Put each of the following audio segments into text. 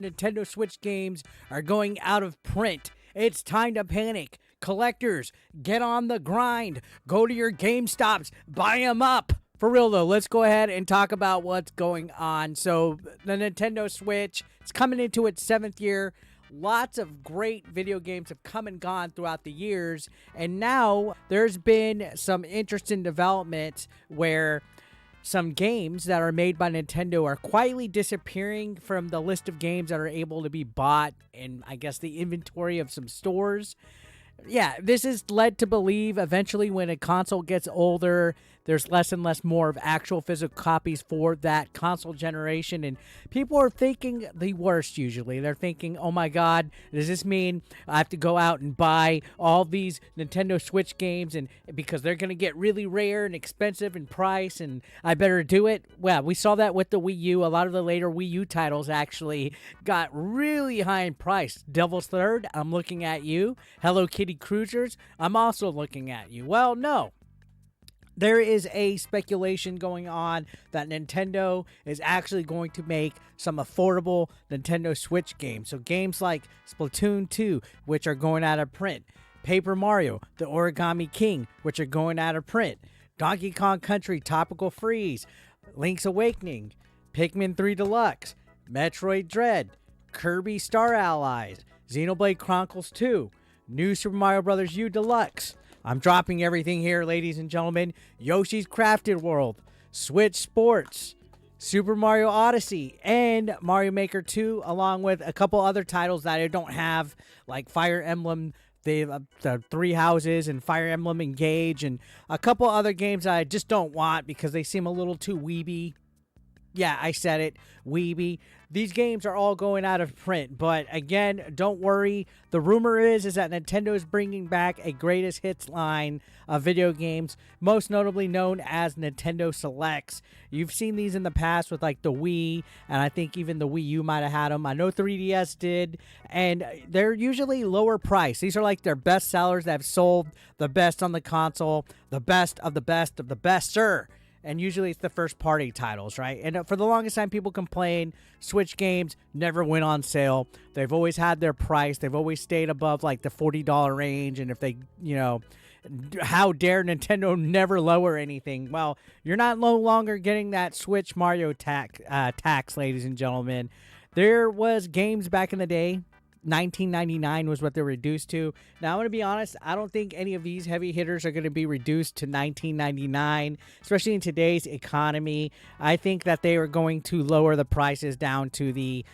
Nintendo Switch games are going out of print. It's time to panic. Collectors, get on the grind. Go to your GameStops. Buy them up. For real, though, let's go ahead and talk about what's going on. So, the Nintendo Switch, it's coming into its 7th year. Lots of great video games have come and gone throughout the years. And now, there's been some interesting developments where some games that are made by Nintendo are quietly disappearing from the list of games that are able to be bought in, I guess, the inventory of some stores. Yeah, this is led to believe eventually when a console gets older, there's less and less more of actual physical copies for that console generation, and people are thinking the worst usually. They're thinking, oh my god, does this mean I have to go out and buy all these Nintendo Switch games and because they're going to get really rare and expensive in price and I better do it? Well, we saw that with the Wii U. A lot of the later Wii U titles actually got really high in price. Devil's Third, I'm looking at you. Hello Kitty Cruisers, I'm also looking at you. Well, no. There is a speculation going on that Nintendo is actually going to make some affordable Nintendo Switch games. So games like Splatoon 2, which are going out of print. Paper Mario, The Origami King, which are going out of print. Donkey Kong Country Tropical Freeze, Link's Awakening, Pikmin 3 Deluxe, Metroid Dread, Kirby Star Allies, Xenoblade Chronicles 2, New Super Mario Bros. U Deluxe. I'm dropping everything here, ladies and gentlemen. Yoshi's Crafted World, Switch Sports, Super Mario Odyssey, and Mario Maker 2, along with a couple other titles that I don't have, like Fire Emblem, the Three Houses, and Fire Emblem Engage, and a couple other games that I just don't want because they seem a little too weeby. Yeah, I said it, weeby. These games are all going out of print, but again, don't worry. The rumor is that Nintendo is bringing back a greatest hits line of video games, most notably known as Nintendo Selects. You've seen these in the past with like the Wii, and I think even the Wii U might have had them. I know 3DS did, and they're usually lower price. These are like their best sellers that have sold the best on the console, the best of the best of the best, sir. And usually it's the first party titles, right? And for the longest time, people complain Switch games never went on sale. They've always had their price. They've always stayed above like the $40 range. And if they, how dare Nintendo never lower anything? Well, you're not no longer getting that Switch Mario tax, ladies and gentlemen. There was games back in the day. $19.99 was what they're reduced to. Now, I'm going to be honest, I don't think any of these heavy hitters are going to be reduced to $19.99, especially in today's economy. I think that they are going to lower the prices down to the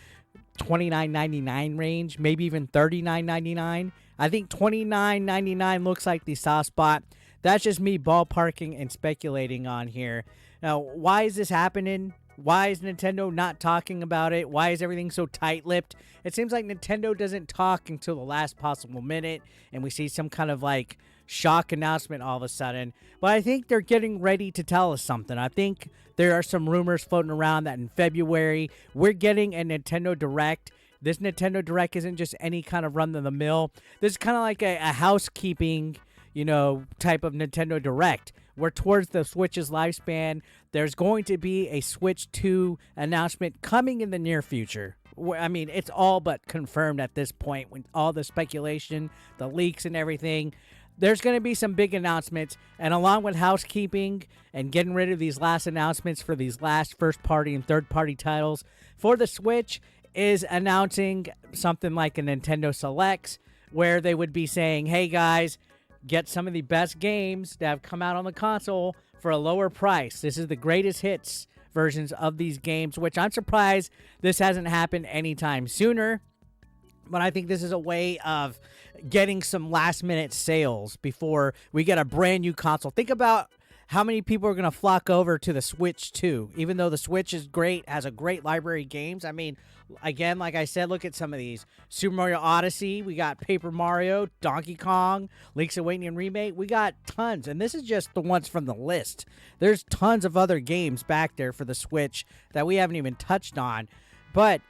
$29.99 range, maybe even $39.99. I think $29.99 looks like the soft spot. That's just me ballparking and speculating on here. Now, why is this happening? Why is Nintendo not talking about it? Why is everything so tight-lipped? It seems like Nintendo doesn't talk until the last possible minute, and we see some kind of, like, shock announcement all of a sudden. But I think they're getting ready to tell us something. I think there are some rumors floating around that in February, we're getting a Nintendo Direct. This Nintendo Direct isn't just any kind of run-of-the-mill. This is kind of like a housekeeping, type of Nintendo Direct. We're towards the Switch's lifespan. There's going to be a Switch 2 announcement coming in the near future. I mean, it's all but confirmed at this point with all the speculation, the leaks and everything. There's going to be some big announcements, and along with housekeeping and getting rid of these last announcements for these last first-party and third-party titles, for the Switch is announcing something like a Nintendo Selects, where they would be saying, hey guys, get some of the best games that have come out on the console for a lower price. This is the greatest hits versions of these games, which I'm surprised this hasn't happened anytime sooner. But I think this is a way of getting some last-minute sales before we get a brand new console. Think about how many people are going to flock over to the Switch 2, even though the Switch is great, has a great library of games. I mean, again, like I said, look at some of these. Super Mario Odyssey, we got Paper Mario, Donkey Kong, Link's Awakening Remake. We got tons, and this is just the ones from the list. There's tons of other games back there for the Switch that we haven't even touched on. But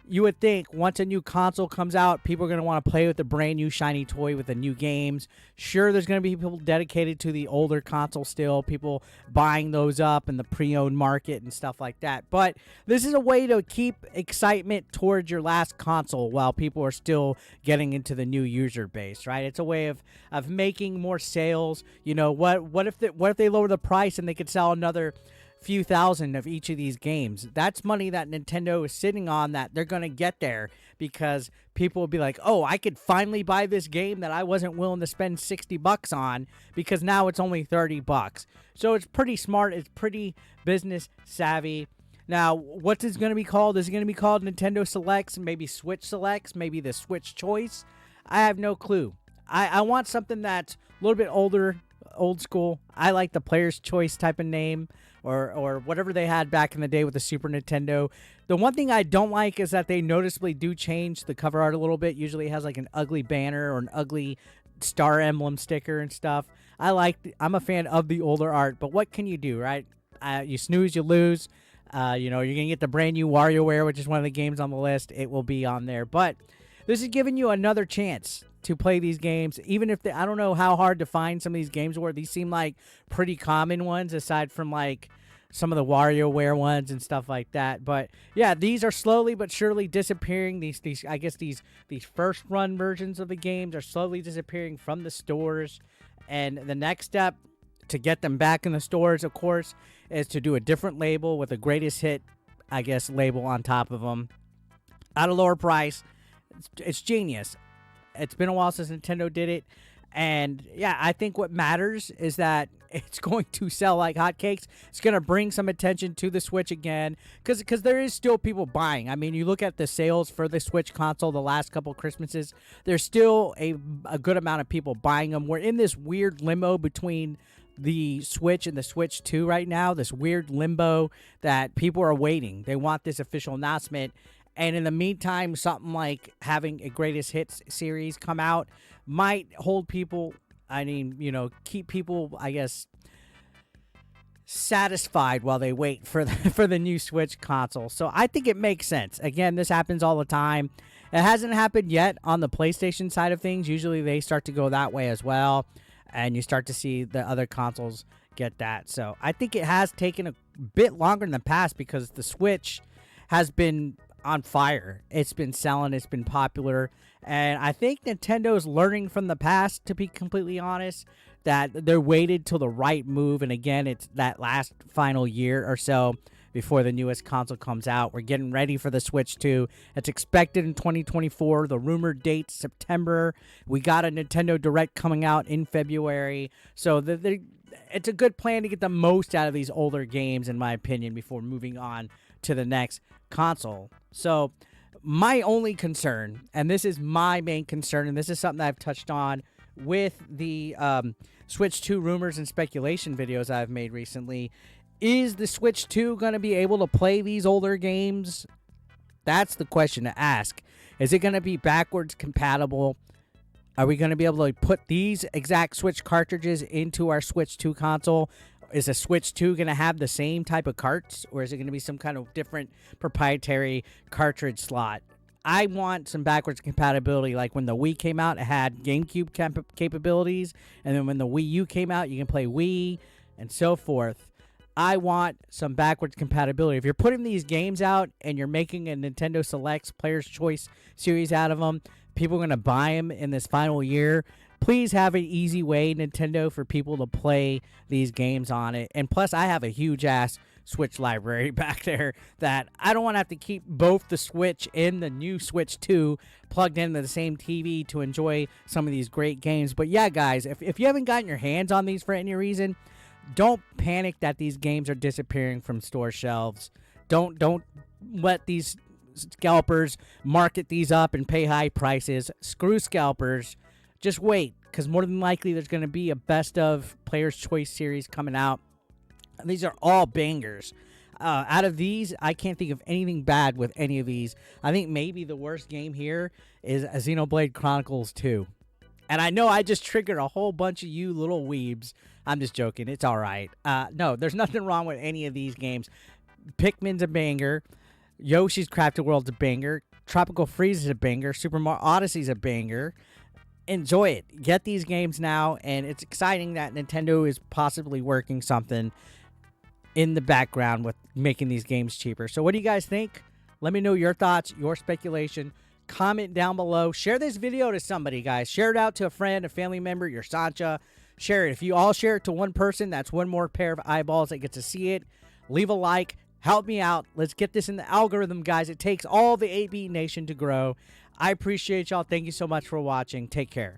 you would think once a new console comes out, people are going to want to play with the brand new shiny toy with the new games. Sure, there's going to be people dedicated to the older console still, people buying those up in the pre-owned market and stuff like that. But this is a way to keep excitement towards your last console while people are still getting into the new user base, right? It's a way of making more sales. You know, what if they lower the price and they could sell another few thousand of each of these games? That's money that Nintendo is sitting on that they're going to get there because people will be like, oh, I could finally buy this game that I wasn't willing to spend $60 on because now it's only $30. So it's pretty smart. It's pretty business savvy. Now, what's it going to be called? Is it going to be called Nintendo Selects, maybe Switch Selects, maybe the Switch Choice? I have no clue. I want something that's a little bit older, old school. I like the Player's Choice type of name. Or whatever they had back in the day with the Super Nintendo. The one thing I don't like is that they noticeably do change the cover art a little bit. Usually it has like an ugly banner or an ugly Star Emblem sticker and stuff. I'm a fan of the older art, but what can you do, right? You snooze, you lose. You're going to get the brand new WarioWare, which is one of the games on the list. It will be on there. But this is giving you another chance to play these games, even if I don't know how hard to find some of these games were. These seem like pretty common ones aside from like some of the WarioWare ones and stuff like that. But yeah, these are slowly but surely disappearing. These first run versions of the games are slowly disappearing from the stores. And the next step to get them back in the stores, of course, is to do a different label with a greatest hit, label on top of them at a lower price. It's genius. It's been a while since Nintendo did it. And yeah, I think what matters is that it's going to sell like hotcakes. It's going to bring some attention to the Switch again because there is still people buying. I mean, you look at the sales for the Switch console the last couple Christmases, there's still a good amount of people buying them. We're in this weird limbo between the Switch and the Switch 2 right now, this weird limbo that people are waiting. They want this official announcement. And in the meantime, something like having a greatest hits series come out might hold people, keep people, satisfied while they wait for the new Switch console. So I think it makes sense. Again, this happens all the time. It hasn't happened yet on the PlayStation side of things. Usually they start to go that way as well. And you start to see the other consoles get that. So I think it has taken a bit longer in the past because the Switch has been on fire. It's been selling, it's been popular, and I think Nintendo's learning from the past, to be completely honest, that they're waited till the right move, and again, it's that last final year or so before the newest console comes out. We're getting ready for the Switch 2. It's expected in 2024. The rumored date, September. We got a Nintendo Direct coming out in February, so it's a good plan to get the most out of these older games, in my opinion, before moving on to the next console. So my only concern, and this is my main concern, and this is something that I've touched on with the Switch 2 rumors and speculation videos I've made recently, is the Switch 2 going to be able to play these older games? That's the question to ask. Is it going to be backwards compatible? Are we going to be able to put these exact Switch cartridges into our Switch 2 console? Is a Switch 2 going to have the same type of carts, or is it going to be some kind of different proprietary cartridge slot? I want some backwards compatibility. Like when the Wii came out, it had GameCube capabilities, and then when the Wii U came out, you can play Wii and so forth. I want some backwards compatibility. If you're putting these games out and you're making a Nintendo Selects Player's Choice series out of them, people are going to buy them in this final year. Please have an easy way, Nintendo, for people to play these games on it. And plus, I have a huge-ass Switch library back there that I don't want to have to keep both the Switch and the new Switch 2 plugged into the same TV to enjoy some of these great games. But yeah, guys, if you haven't gotten your hands on these for any reason, don't panic that these games are disappearing from store shelves. Don't let these scalpers market these up and pay high prices. Screw scalpers. Just wait, because more than likely there's going to be a best of Player's Choice series coming out. And these are all bangers. Out of these, I can't think of anything bad with any of these. I think maybe the worst game here is Xenoblade Chronicles 2. And I know I just triggered a whole bunch of you little weebs. I'm just joking. It's all right. No, there's nothing wrong with any of these games. Pikmin's a banger. Yoshi's Crafted World's a banger. Tropical Freeze is a banger. Super Mario Odyssey is a banger. Enjoy it. Get these games now, and it's exciting that Nintendo is possibly working something in the background with making these games cheaper. So what do you guys think? Let me know your thoughts, your speculation. Comment down below. Share this video to somebody, guys. Share it out to a friend, a family member, your Sancha. Share it. If you all share it to one person, that's one more pair of eyeballs that get to see it. Leave a like. Help me out. Let's get this in the algorithm, guys. It takes all the 8-Beat Nation to grow. I appreciate y'all. Thank you so much for watching. Take care.